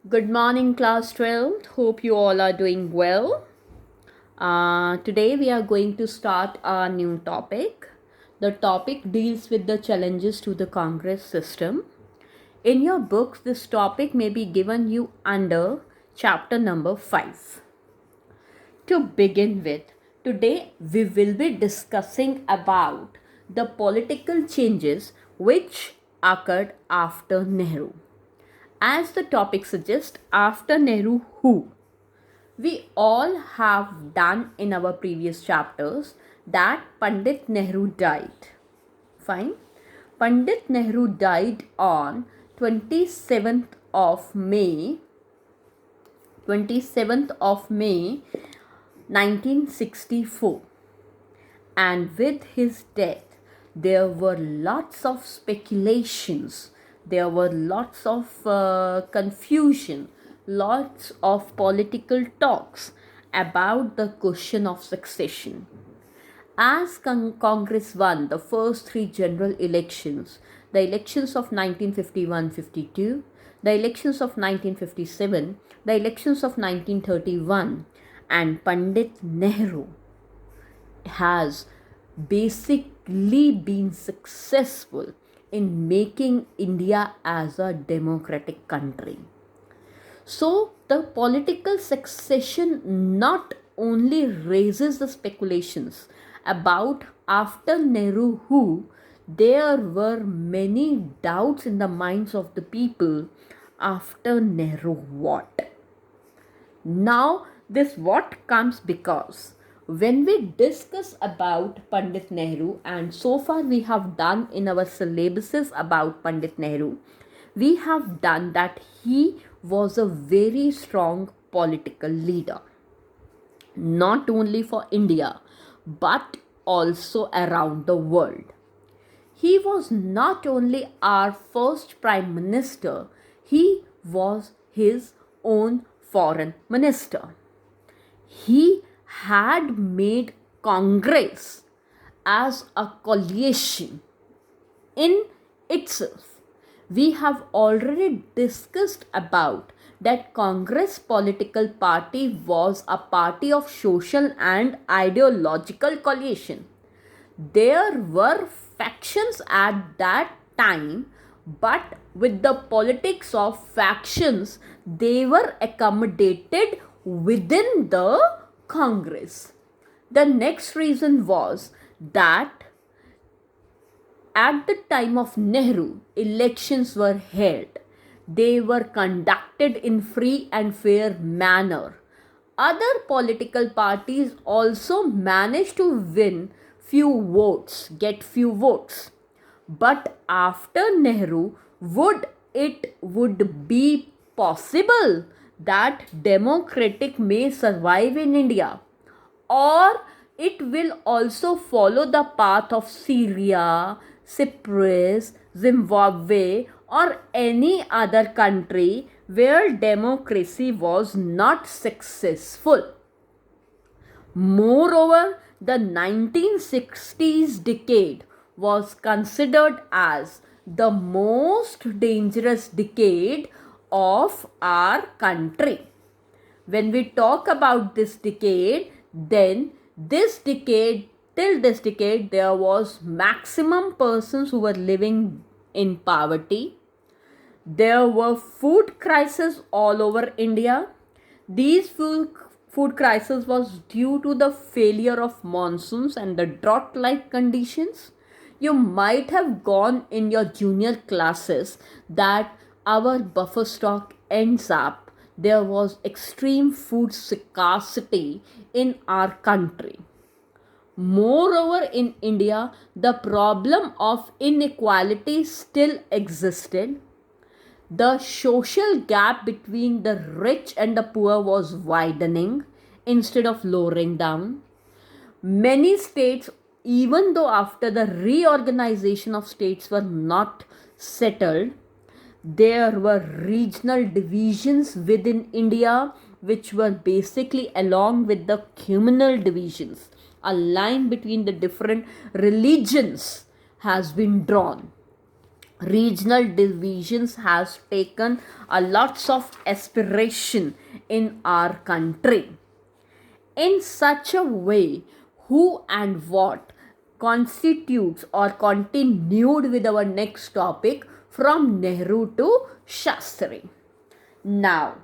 Good morning, class 12. Hope you all are doing well. Today, we are going to start a new topic. The topic deals with the challenges to the Congress system. In your books, this topic may be given you under chapter number 5. To begin with, today we will be discussing about the political changes which occurred after Nehru. As the topic suggests, after Nehru, who? We all have done in our previous chapters that Pandit Nehru died. Fine. Pandit Nehru died on 27th of May 27th of May 1964, and with his death there were lots of speculations, there were lots of confusion, lots of political talks about the question of succession. As Congress won the first three general elections, the elections of 1951-52, the elections of 1957, the elections of 1931, and Pandit Nehru has basically been successful in making India as a democratic country. So, the political succession not only raises the speculations about after Nehru who, there were many doubts in the minds of the people after Nehru what. Now, this what comes because when we discuss about Pandit Nehru, and so far we have done in our syllabuses about Pandit Nehru, we have done that he was a very strong political leader, not only for India but also around the world. He was not only our first prime minister, he was his own foreign minister. He had made Congress as a coalition in itself. We have already discussed about that Congress political party was a party of social and ideological coalition. There were factions at that time, but with the politics of factions, they were accommodated within the Congress. The next reason was that at the time of Nehru, elections were held. They were conducted in free and fair manner. Other political parties also managed to win few votes, get few votes. But after Nehru, would be possible that democratic may survive in India? Or it will also follow the path of Syria, Cyprus, Zimbabwe, or any other country where democracy was not successful. Moreover, the 1960s decade was considered as the most dangerous decade of our country. When we talk about this decade, then till this decade, there was maximum persons who were living in poverty. There were food crises all over India. These food crisis was due to the failure of monsoons and the drought-like conditions. You might have gone in your junior classes that our buffer stock ends up. There was extreme food scarcity in our country. Moreover, in India, the problem of inequality still existed. The social gap between the rich and the poor was widening instead of lowering down. Many states, even though after the reorganization of states were not settled, there were regional divisions within India which were basically along with the communal divisions. A line between the different religions has been drawn. regional divisions has taken a lots of aspiration in our country. In such a way, who and what constitutes or continued with our next topic from Nehru to Shastri. Now,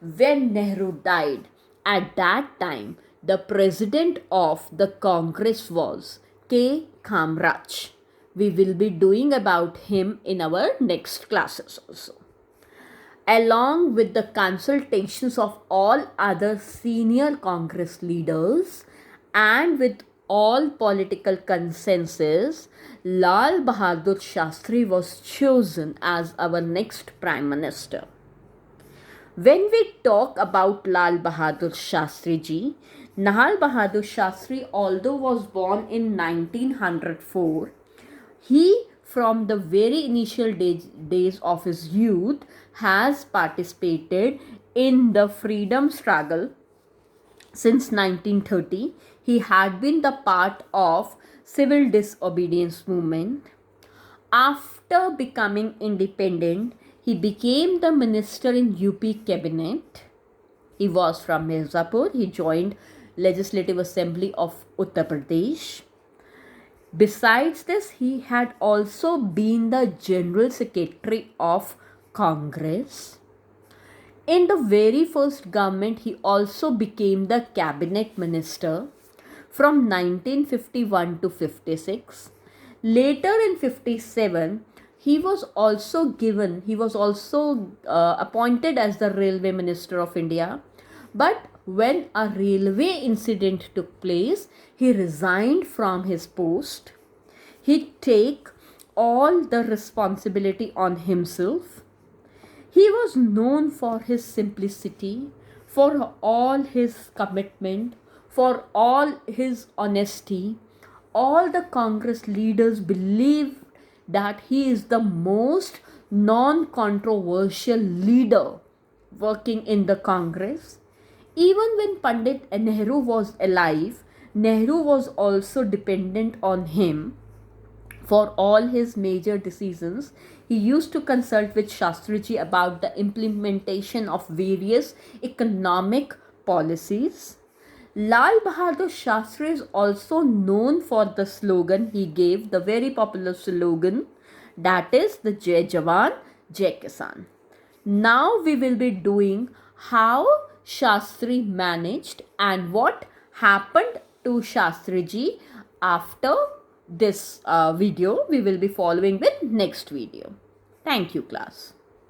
when Nehru died, at that time the president of the Congress was K. Kamraj. We will be doing about him in our next classes also. Along with the consultations of all other senior Congress leaders and with all political consensus, Lal Bahadur Shastri was chosen as our next Prime Minister. When we talk about Lal Bahadur Shastri ji, Lal Bahadur Shastri, although was born in 1904, he from the very initial days of his youth has participated in the freedom struggle since 1930. He had been the part of civil disobedience movement. After becoming independent, he became the minister in UP cabinet. He was from Mirzapur. He joined Legislative Assembly of Uttar Pradesh. Besides this, he had also been the General Secretary of Congress. In the very first government, he also became the Cabinet Minister from 1951 to 56. Later in 57, he was also appointed as the Railway Minister of India. But when a railway incident took place, he resigned from his post. He take all the responsibility on himself. He was known for his simplicity, for all his commitment, for all his honesty. All the Congress leaders believe that he is the most non-controversial leader working in the Congress. Even when Pandit Nehru was alive, Nehru was also dependent on him for all his major decisions. He used to consult with Shastriji about the implementation of various economic policies. Lal Bahadur Shastri is also known for the slogan he gave, the very popular slogan, that is the Jai Jawan, Jai Kisan. Now we will be doing how Shastri managed and what happened to Shastriji after this video. We will be following with next video. Thank you, class.